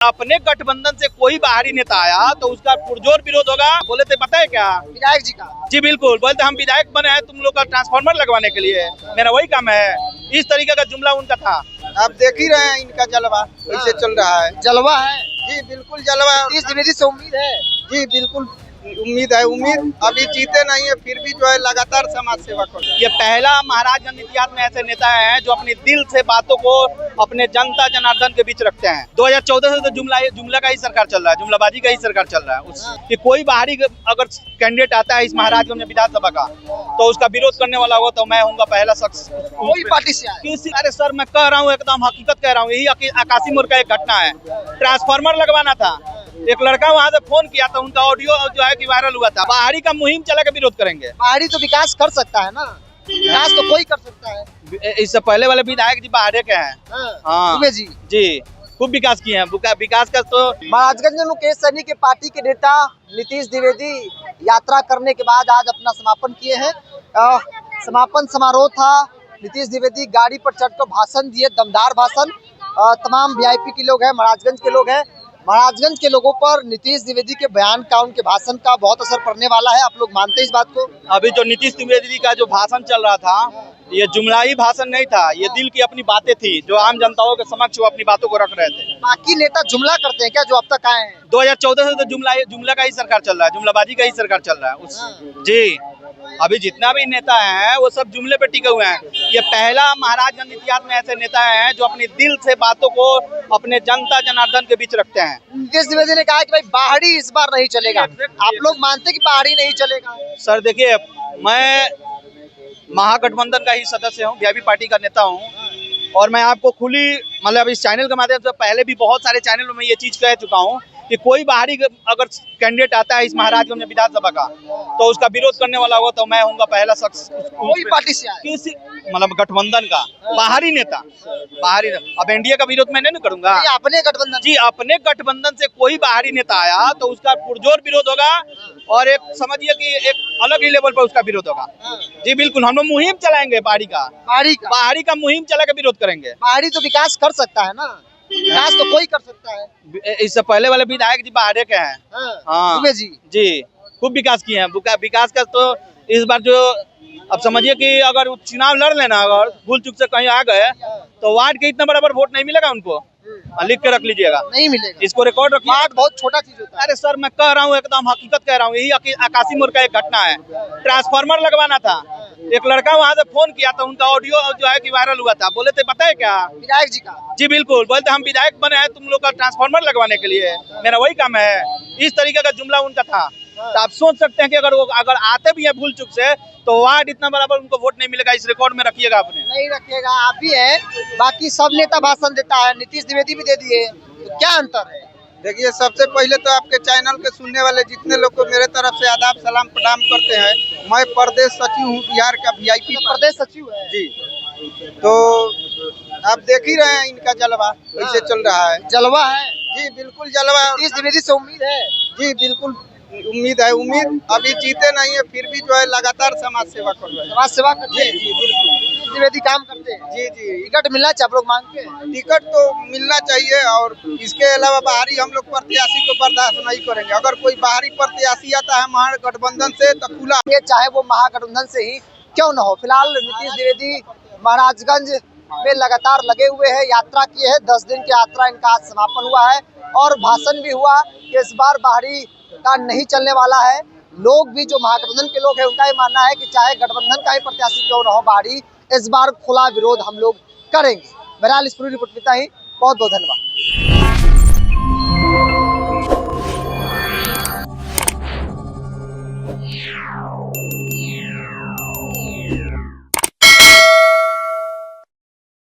अपने गठबंधन से कोई बाहरी नेता आया तो उसका पुरजोर विरोध होगा। बोले थे पता है क्या, विधायक जी का? जी बिल्कुल, बोलते हम विधायक बने हैं तुम लोग का ट्रांसफार्मर लगवाने के लिए, मेरा वही काम है। इस तरीके का जुमला उनका था। आप देख ही रहे हैं इनका जलवा कैसे चल रहा है। जलवा है जी बिल्कुल जलवा। नीतीश द्विवेदी से उम्मीद है? जी बिल्कुल उम्मीद है। उम्मीद अभी जीते नहीं है फिर भी जो है लगातार समाज सेवा कर रहे हैं। ये पहला महाराजगंज इतिहास में ऐसे नेता हैं जो अपने दिल से बातों को अपने जनता जनार्दन के बीच रखते हैं। 2014 से तो जुमला का ही सरकार चल रहा है, जुमलाबाजी का ही सरकार चल रहा है। कि कोई बाहरी अगर कैंडिडेट आता है इस महाराजगंज में विधानसभा का तो उसका विरोध करने वाला हो तो मैं होऊंगा पहला शख्स। कोई पार्टी से आए? किसी, अरे सर मैं कह रहा हूँ एकदम हकीकत कह रहा हूँ, यही आकाशी मोड़ का एक घटना है। ट्रांसफार्मर लगवाना था, एक लड़का वहाँ से फोन किया था, उनका ऑडियो जो है कि वायरल हुआ था। बाहरी का मुहिम चला के विरोध करेंगे। बाहरी तो विकास कर सकता है ना, विकास तो कोई कर सकता है। इससे पहले वाले विधायक जी बाहर के हैं। हाँ दुबे जी जी खूब विकास किए हैं। विकास का तो महाराजगंज में मुकेश सहनी के पार्टी के नेता नीतीश द्विवेदी यात्रा करने के बाद आज अपना समापन किए हैं। समापन समारोह था। नीतीश द्विवेदी गाड़ी पर चढ़कर भाषण दिए, दमदार भाषण। तमाम वीआईपी के लोग हैं, महाराजगंज के लोग हैं। महाराजगंज के लोगों पर नीतीश द्विवेदी के बयान का, उनके भाषण का बहुत असर पड़ने वाला है। आप लोग मानते हैं इस बात को? अभी जो नीतीश द्विवेदी का जो भाषण चल रहा था, ये जुमलाई भाषण नहीं था, ये दिल की अपनी बातें थी जो आम जनताओं के समक्ष वो अपनी बातों को रख रहे थे। बाकी नेता जुमला करते हैं क्या जो अब तक आए हैं? 2014 से तो जुमला का ही सरकार चल रहा है, जुमलाबाजी का ही सरकार चल रहा है। जी अभी जितना भी नेता हैं वो सब जुमले पे टिके हुए हैं। ये पहला महाराजगंज इतिहास में ऐसे नेता हैं जो अपने दिल से बातों को अपने जनता जनार्दन के बीच रखते हैं। नीतीश द्विवेदी ने कहा कि भाई बाहरी इस बार नहीं चलेगा। आप लोग मानते हैं कि बाहरी नहीं चलेगा? सर देखिए, मैं महागठबंधन का ही सदस्य हूँ, वीआईपी पार्टी का नेता हूँ, और मैं आपको खुली मतलब इस चैनल के माध्यम से पहले भी बहुत सारे चैनलों में ये चीज कह चुका हूँ कि कोई बाहरी अगर कैंडिडेट आता है इस महाराजगंज में विधानसभा का तो उसका विरोध करने वाला हो तो मैं होऊंगा पहला शख्स। कोई पार्टी से आए? किसी मतलब गठबंधन का बाहरी नेता, अब एनडीए का विरोध मैं नहीं करूंगा। ये अपने गठबंधन? जी अपने गठबंधन से कोई बाहरी नेता आया तो उसका पुरजोर विरोध होगा, और एक समझिए कि एक अलग ही लेवल पर उसका विरोध होगा। जी बिल्कुल, हम लोग मुहिम चलाएंगे बाहरी का मुहिम चला के विरोध करेंगे। बाहरी तो विकास कर सकता है ना, विकास तो कोई कर सकता है। इससे पहले वाले विधायक जी बाहर के हैं। हाँ दुबे जी जी खूब विकास किए हैं। विकास का तो इस बार जो अब समझिए कि अगर चुनाव लड़ लेना, अगर भूल चूक से कहीं आ गए तो वार्ड के इतना बराबर वोट नहीं मिलेगा उनको। लिख के रख लीजिएगा, नहीं मिलेगा। इसको रिकॉर्ड रखिए। वार्ड बहुत छोटा चीज होता है। अरे सर मैं कह रहा हूँ एकदम हकीकत कह रहा हूँ, यही आकाशी मोड़ का एक घटना है। ट्रांसफार्मर लगवाना था, एक लड़का वहाँ से फोन किया था, उनका ऑडियो जो है कि वायरल हुआ था। बोले थे पता है क्या, विधायक जी का? जी बिल्कुल, बोलते हम विधायक बने हैं तुम लोग का ट्रांसफार्मर लगवाने के लिए, मेरा वही काम है। इस तरीके का जुमला उनका था। तो आप सोच सकते हैं कि अगर आते भी है भूल चूक से तो वार्ड इतना बराबर उनको वोट नहीं मिलेगा। इस रिकॉर्ड में रखिएगा, आपने नहीं रखिएगा, आप ही है। बाकी सब नेता भाषण देता है, नीतीश द्विवेदी भी दे दिए, तो क्या अंतर है? देखिए सबसे पहले तो आपके चैनल के सुनने वाले जितने लोग को मेरे तरफ से आदाब सलाम प्रणाम करते हैं। मैं प्रदेश सचिव हूँ बिहार का, वीआईपी प्रदेश सचिव है जी। तो आप देख ही रहे हैं इनका जलवा कैसे चल रहा है। जलवा है जी बिल्कुल जलवा। नीतीश द्विवेदी से उम्मीद है? जी बिल्कुल उम्मीद है। उम्मीद अभी जीते नहीं है फिर भी जो है लगातार समाज सेवा कर रहे हैं। समाज सेवा करते हैं? जी बिल्कुल। नीतीश द्विवेदी काम करते हैं? जी जी टिकट मिलना चाहिए, आप लोग मांगते हैं? टिकट तो मिलना चाहिए, और इसके अलावा बाहरी हम लोग प्रत्याशी को बर्दाश्त नहीं करेंगे। अगर कोई बाहरी प्रत्याशी आता है महागठबंधन से तो खुला, चाहे वो महागठबंधन से ही क्यों न हो। फिलहाल नीतीश द्विवेदी महाराजगंज में लगातार लगे हुए हैं, यात्रा की है। 10 दिन की यात्रा इनका आज समापन हुआ है और भाषण भी हुआ कि इस बार बाहरी का नहीं चलने वाला है। लोग भी जो महागठबंधन के लोग हैं उनका ये मानना है कि चाहे गठबंधन का ही प्रत्याशी क्यों न हो, बाहरी इस बार खुला विरोध हम लोग करेंगे। बहरहाल इस पूरी रिपोर्ट में ही बहुत बहुत धन्यवाद।